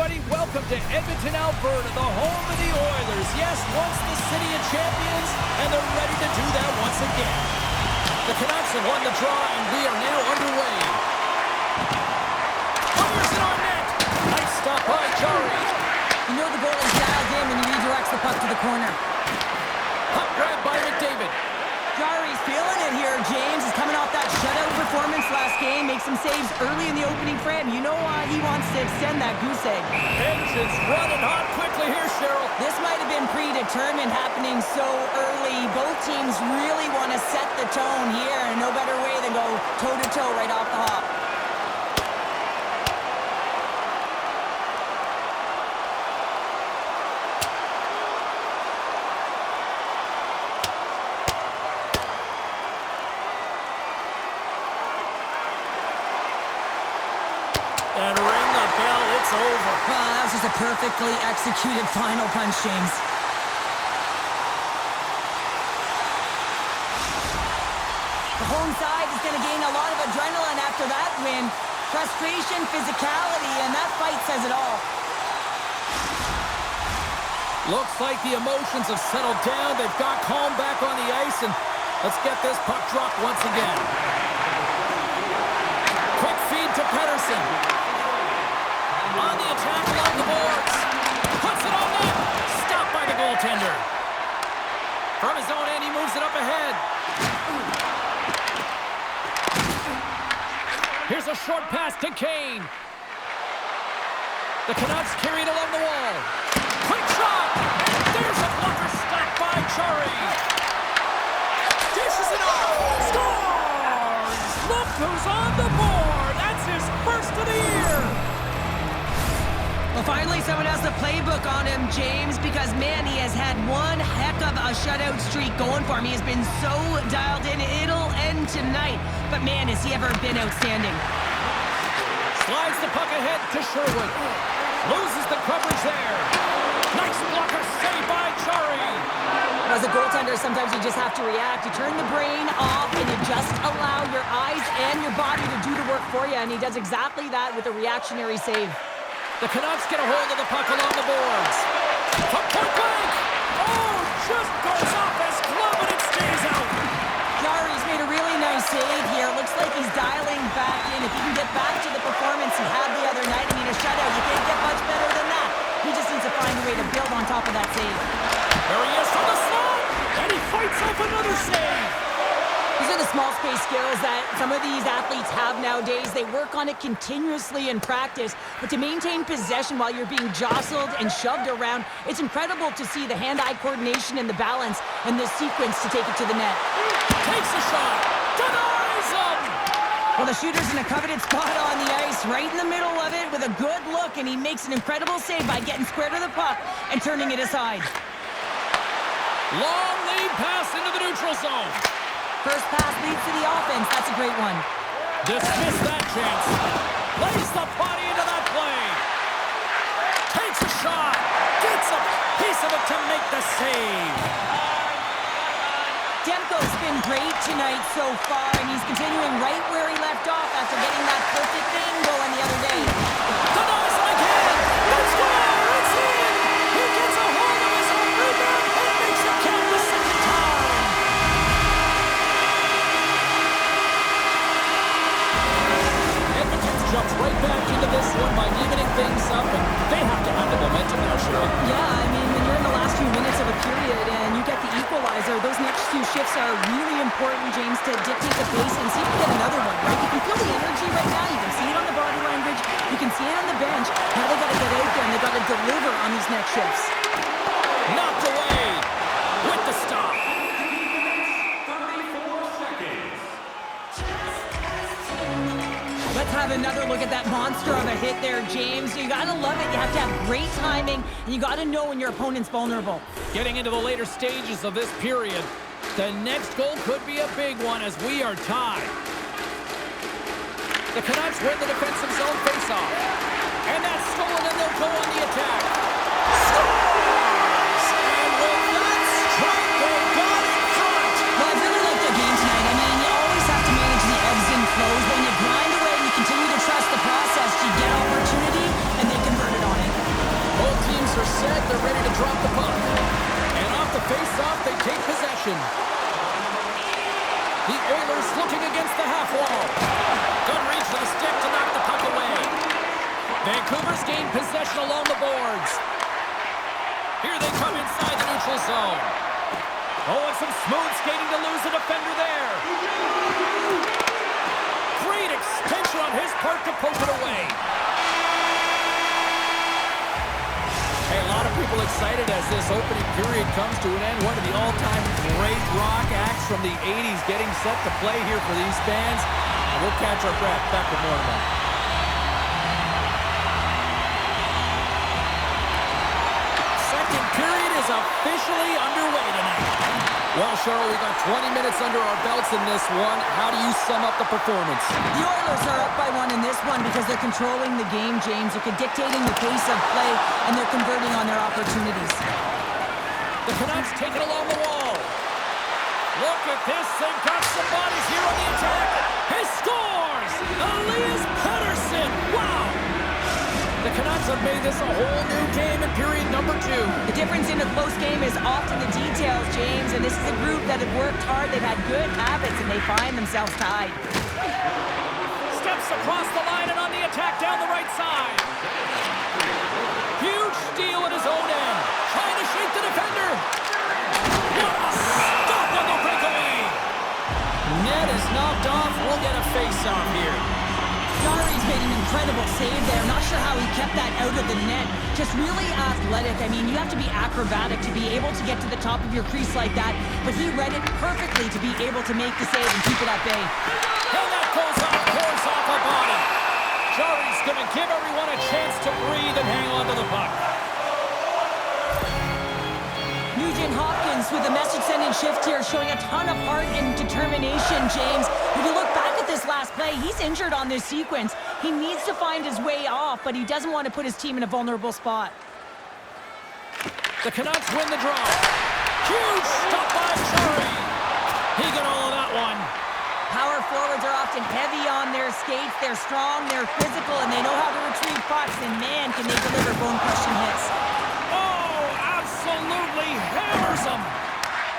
everybody. Welcome to Edmonton, Alberta, the home of the Oilers. Yes, once the city of champions, and they're ready to do that once again. The Canucks have won the draw, and we are now underway. Fires it on net. Nice stop by Jari. You know the goal is dialed in when he redirects the puck to the corner. Puck grab by McDavid. Jari's feeling it here, James. He's coming off that shutout performance last game. Makes some saves early in the opening frame. You know why he wants to extend that goose egg. Engines running hot quickly here, Cheryl. This might have been predetermined, happening so early. Both teams really want to set the tone here, and no better way than go toe-to-toe right off the hop. And ring the bell, it's over. Well, that was just a perfectly executed final punch, James. The home side is going to gain a lot of adrenaline after that win. Frustration, physicality, and that fight says it all. Looks like the emotions have settled down. They've got calm back on the ice, and let's get this puck dropped once again. Quick feed to Pettersson. On the attack along the boards. Puts it on net. Stopped by the goaltender. From his own end, he moves it up ahead. Here's a short pass to Kane. The Canucks carry it along the wall. Quick shot. There's a blocker stop by Chari. Dishes it off. Scores! Look who's on the board. That's his first of the year. Well, finally, someone has the playbook on him, James, because, man, he has had one heck of a shutout streak going for him. He has been so dialed in. It'll end tonight. But, man, has he ever been outstanding. Slides the puck ahead to Sherwood. Loses the coverage there. Nice blocker saved by Chari. As a goaltender, sometimes you just have to react. You turn the brain off and you just allow your eyes and your body to do the work for you. And he does exactly that with a reactionary save. The Canucks get a hold of the puck along the boards. From point blank. Oh, just goes off his glove and it stays out. Jari's made a really nice save here. Looks like he's dialing back in. If he can get back to the performance he had the other night, I mean, a shutout, you can't get much better than that. He just needs to find a way to build on top of that save. There he is from the slot, and he fights off another save. These are the small space skills that some of these athletes have nowadays. They work on it continuously in practice, but to maintain possession while you're being jostled and shoved around, it's incredible to see the hand-eye coordination and the balance and the sequence to take it to the net. Takes a shot, denies him. Well, the shooter's in a coveted spot on the ice, right in the middle of it with a good look, and he makes an incredible save by getting square to the puck and turning it aside. Long lead pass into the neutral zone. First pass leads to the offense. That's a great one. Dismiss that chance. Lays the body into that play. Takes a shot. Gets a piece of it to make the save. Demko's been great tonight so far, and he's continuing right where he left off after getting that perfect thing going the other day. Denies him again. Let's go. It's in. He gets a hold of his own rebound and makes it count the second time. Edmonton's jumped right back into this one by evening things up, and they have to have the momentum now, Cheryl. Yeah, I mean, when you're in the last few minutes of a period and you get the equalizer, those next few shifts are really important, James, to dictate the pace and see if you get another one, right? You can feel the energy right now. You can see it on the body language. You can see it on the bench. Now they got to get out there and they got to deliver on these next shifts. Knocked away with the stop. Let's have another look at that monster of a hit there, James. You got to love it. You have to have great timing, and you got to know when your opponent's vulnerable. Getting into the later stages of this period, the next goal could be a big one as we are tied. The Canucks win the defensive zone faceoff. And that's stolen, and they'll go on the attack. Scores! And with that strike, they got in front. Well, I really like the game tonight. I mean, you always have to manage the ebbs and flows. When you grind away and you continue to trust the process, you get opportunity, and they convert it on it. direction. The Oilers looking against the half wall. Good reach for the stick to knock the puck away. Vancouver's gained possession along the boards. Here they come inside the neutral zone. Oh, and some smooth skating to lose the defender there. Great extension on his part to poke it away. Hey, a lot of people excited as this opening period comes to an end. One of the all-time great rock acts from the 80s getting set to play here for these fans. And we'll catch our breath. Back with more tonight. Second period is officially underway tonight. Well, Cheryl, we got 20 minutes under our belts in this one. How do you sum up the performance? The Oilers are up by 1 in this one because they're controlling the game, James. They're dictating the pace of play, and they're converting on their opportunities. The Canucks take it along the wall. Look at this. They've got some bodies here on the attack. He scores! Elias Pettersson! Wow! The Canucks have made this a whole new game in period number 2. The difference in a close game is often the details, James, and this is a group that have worked hard. They've had good habits, and they find themselves tied. Steps across the line and on the attack down the right side. Huge steal at his own end. Trying to shake the defender. What a stop on the breakaway. Net is knocked off. We'll get a face-off here. Jarry's made an incredible save there. Not sure how he kept that out of the net. Just really athletic. I mean, you have to be acrobatic to be able to get to the top of your crease like that. But he read it perfectly to be able to make the save and keep it at bay. And that goes off, pours off a body. Jarry's going to give everyone a chance to breathe and hang on to the puck. Nugent Hopkins with a message-sending shift here, showing a ton of heart and determination, James. If you look back at this last play, he's injured on this sequence. He needs to find his way off, but he doesn't want to put his team in a vulnerable spot. The Canucks win the draw. Huge stop by Jarry. He got all of that one. Power forwards are often heavy on their skates. They're strong, they're physical, and they know how to retrieve pucks, and man, can they deliver bone-crushing hits. Absolutely hammers them.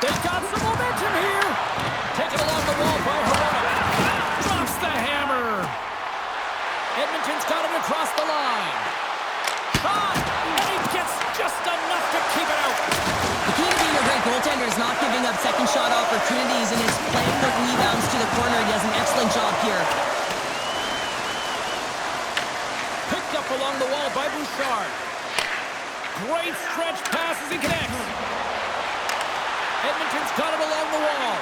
They've got some momentum here. Taken along the wall by Herrera. Drops the hammer. Edmonton's got it across the line. Shot, and he gets just enough to keep it out. The key to being a great goaltender is not giving up second shot opportunities, and it's playing the rebounds to the corner. He does an excellent job here. Picked up along the wall by Bouchard. Great stretch pass as he connects. Edmonton's got it along the wall.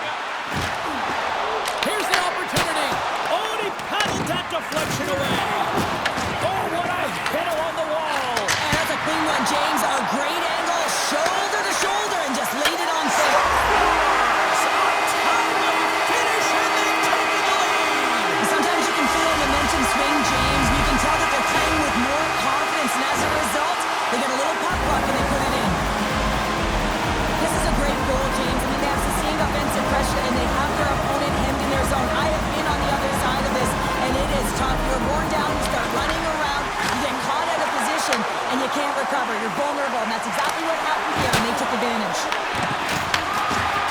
Here's the opportunity. Oh, and he paddled that deflection away. Oh, what a hit along the wall. And that's a clean one, James. A great angle, shoulder to shoulder, and just laid it on safe. Sometimes you can feel a momentum swing, James. You can tell that they're playing with more confidence, and as a result, they get a little puck luck and they put it in. This is a great goal, James. I mean, they have sustained offensive pressure and they have their opponent hemmed in their zone. I have been on the other side of this, and it is tough. You're worn down, you start running around, you get caught out of position, and you can't recover. You're vulnerable, and that's exactly what happened here, and they took advantage.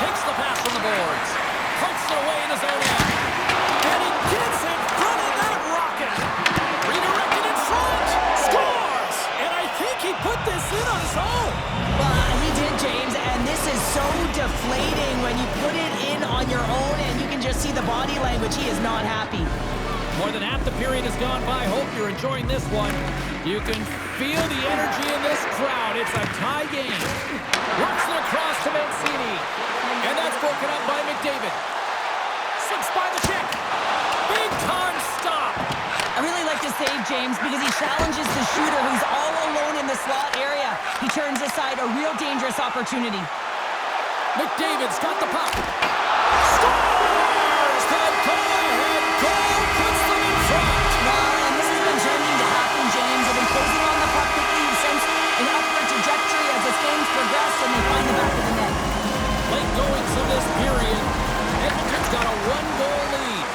Takes the pass from the boards. Pokes it away in his own end. And he gets in front of that rocket. Redirected in front. Scores! And I think he put this in on his own. He did, James, and this is so deflating when you put it in on your own, and you can just see the body language. He is not happy. More than half the period has gone by. Hope you're enjoying this one. You can feel the energy in this crowd. It's a tie game. Works it across to Mancini. And that's broken up by McDavid. Slips by the check. Big time stop. I really like to save James because he challenges the shooter who's all alone in the slot area. He turns aside a real dangerous opportunity. McDavid's got the puck. Scores! The go-ahead goal puts them in front. And this has been turning to happen, James. They've been closing on the puck quickly. You've sensed an upward trajectory as this game's progressed, and they find the back of the net. Late goings of this period. Edmonton's got a one-goal lead.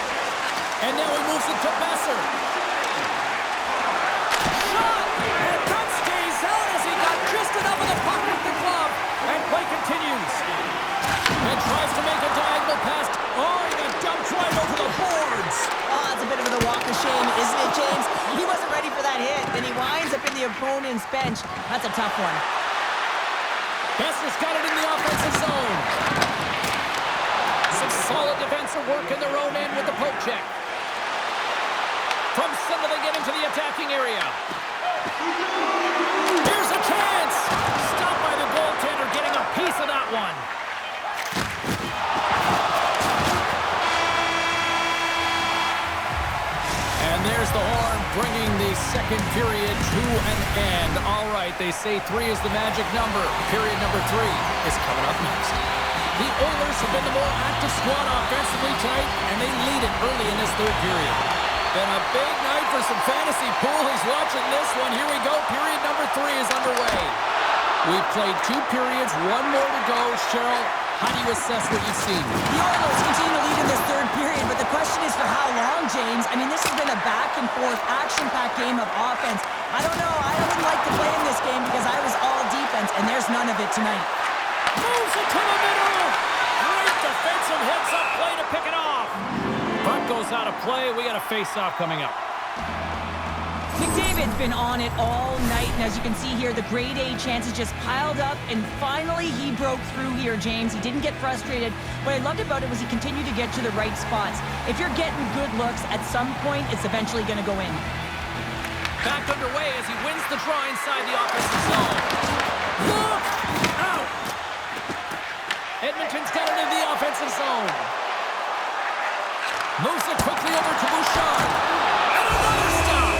And now he moves it to Besser. Shot! And that stays out as he got just enough of the puck with the glove. And play continues. And Then he winds up in the opponent's bench. That's a tough one. Besser's got it in the offensive zone. Some solid defensive work in their own end with the poke check. From center they get into the attacking area. Here's a chance. Stopped by the goaltender, getting a piece of that one. And there's the horn, bringing the second period to an end. All right, they say 3 is the magic number. Period number 3 is coming up next. The Oilers have been the more active squad offensively tonight, and they lead it early in this third period. Been a big night for some fantasy pool. Who's watching this one? Here we go. Period number 3 is underway. We've played 2 periods, 1 more to go. Cheryl, how do you assess what you've seen? The Oilers continue to lead in this third period, but the question is for how long, James? I mean, this has been a back-and-forth, action-packed game of offense. I don't know. I wouldn't like to play in this game because I was all defense, and there's none of it tonight. Moves it to the middle. Great defensive heads-up play to pick it off. Puck goes out of play. We got a face-off coming up. McDavid's been on it all night, and as you can see here, the grade A chances just piled up, and finally he broke through here, James. He didn't get frustrated. What I loved about it was he continued to get to the right spots. If you're getting good looks, at some point, it's eventually going to go in. Back underway as he wins the draw inside the offensive zone. Look out! Edmonton's got it in the offensive zone. Moves it quickly over to Bouchard. And another stop!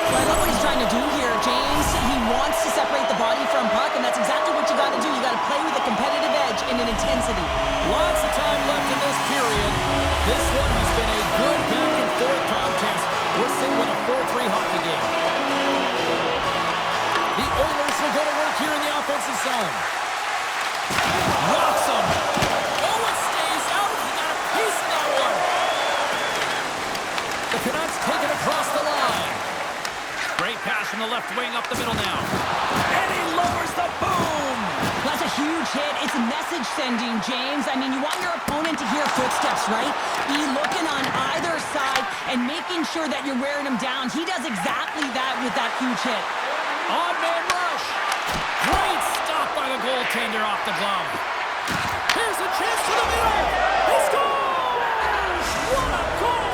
Well, I love what he's trying to do here, James. He wants to separate the body from puck, and that's exactly what you got to do. You got to play with a competitive edge and an intensity. Lots of time left in this period. This one has been a good back-and-forth contest. We're sitting with a 4-3 hockey game. The Oilers will go to work here in the offensive zone. Rocks him. Oh, it stays out. He got a piece of that one. The Canucks take it across the line. Great pass from the left wing up the middle now. And he lowers the boom. That's a huge hit. It's message sending, James. I mean, you want your opponent to hear footsteps, right? Be looking on either side and making sure that you're wearing him down. He does exactly that with that huge hit. Odd man rush. Great stop by the goaltender off the glove. Here's a chance to the middle. He scores! What a goal!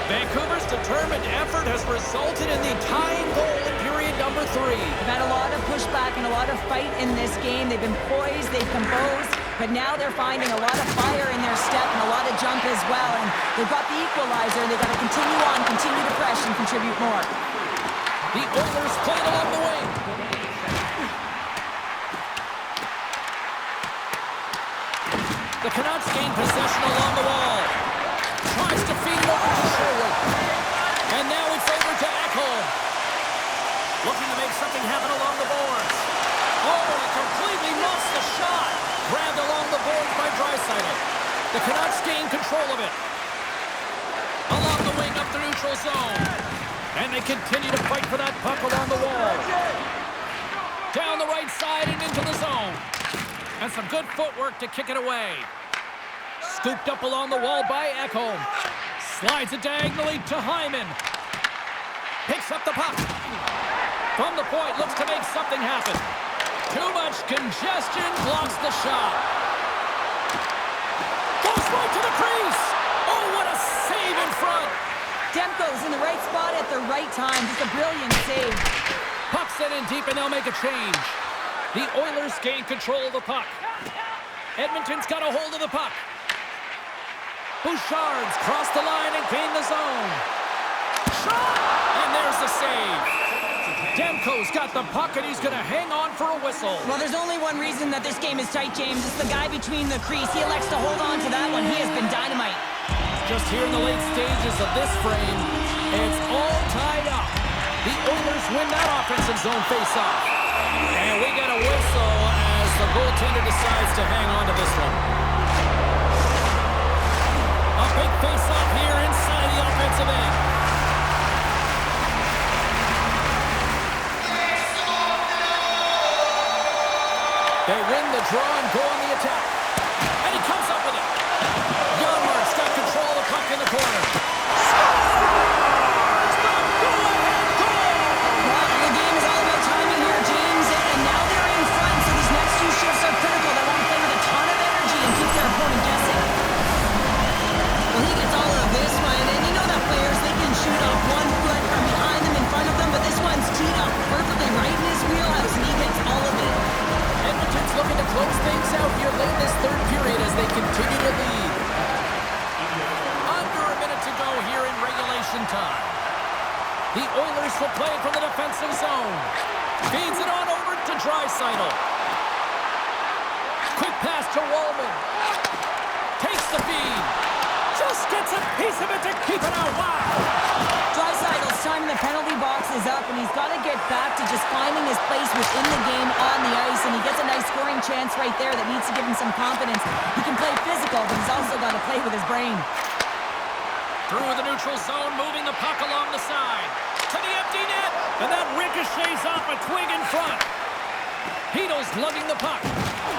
Vancouver's determined effort has resulted in the tying goal in period number 3. They've had a lot of pushback and a lot of fight in this game. They've been poised, they've composed, but now they're finding a lot of fire in their step and a lot of jump as well. And they've got the equalizer. They've got to continue on, continue to press and contribute more. The Oilers play it along the wing. The Canucks gain possession along the wall. Tries to feed it over to Sherwood. And now it's over to Ekholm. Looking to make something happen along the boards. Oh, he completely lost the shot. Grabbed along the boards by Draisaitl. The Canucks gain control of it. Along the wing up the neutral zone. And they continue to fight for that puck along the wall. Down the right side and into the zone. And some good footwork to kick it away. Scooped up along the wall by Ekholm. Slides it diagonally to Hyman. Picks up the puck. From the point, looks to make something happen. Too much congestion, blocks the shot. Goes right to the crease. Oh, what a save in front. Demko's in the right spot at the right time. Just a brilliant save. Puck sent in deep, and they'll make a change. The Oilers gain control of the puck. Edmonton's got a hold of the puck. Bouchard's crossed the line and gained the zone. Shot! And there's the save. Demko's got the puck, and he's going to hang on for a whistle. Well, there's only one reason that this game is tight, James. It's the guy between the crease. He elects to hold on to that one. He has been dynamite. Just here in the late stages of this frame, it's all tied up. The Oilers win that offensive zone face-off. And we get a whistle as the goaltender decides to hang on to this one. A big face-off here inside the offensive end. They win the will draw and go on the attack. And he comes up with it. Yarmark's got control of the puck in the corner. Scores! The go-ahead goal! Well, the game is all about timing here, James, and now they're in front, so these next few shifts are critical. They want to play with a ton of energy and keep their opponent guessing. Well, he gets all of this one, and you know that players, they can shoot off 1 foot from behind them, in front of them, but this one's teed up perfectly right in his wheelhouse, and he gets all of it. Edmonton's looking to close things out here late in this third period as they continue to lead. Under a minute to go here in regulation time. The Oilers will play it from the defensive zone. Feeds it on over to Draisaitl. Quick pass to Wallman. Takes the feed. Just gets a piece of it to keep it out. Wow! Draisaitl's time in the penalty box is up, and he's got to get back to just finding his place within the game on the ice, and he gets a nice scoring chance right there that needs to give him some confidence. He can play physical, but he's also got to play with his brain. Through the neutral zone, moving the puck along the side. To the empty net, and that ricochets off a twig in front. Hedo's lugging the puck.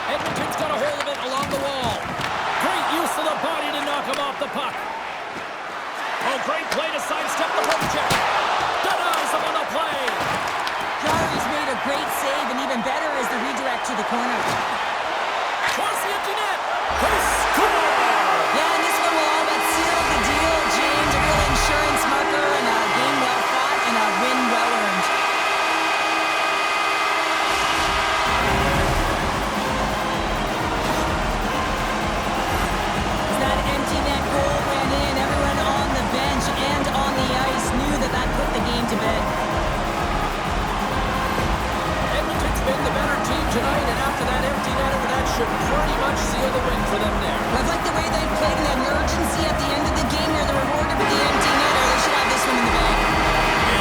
Edmonton's got a hold of it along the wall. Great use of the body to knock him off the puck. Oh, great play to sidestep the poke check. Denies him on the play. Jarry's made a great save, and even better is the redirect to the corner. Towards the empty net. They score! Yeah, and this one will all but seal the deal, James. A real insurance marker, and a game well fought, and a win well earned. As that empty net goal went in, everyone on the bench and on the ice knew that that put the game to bed. Edmonton's been the better team tonight, and after that empty netter, that should pretty much seal the win for them there. I'd like the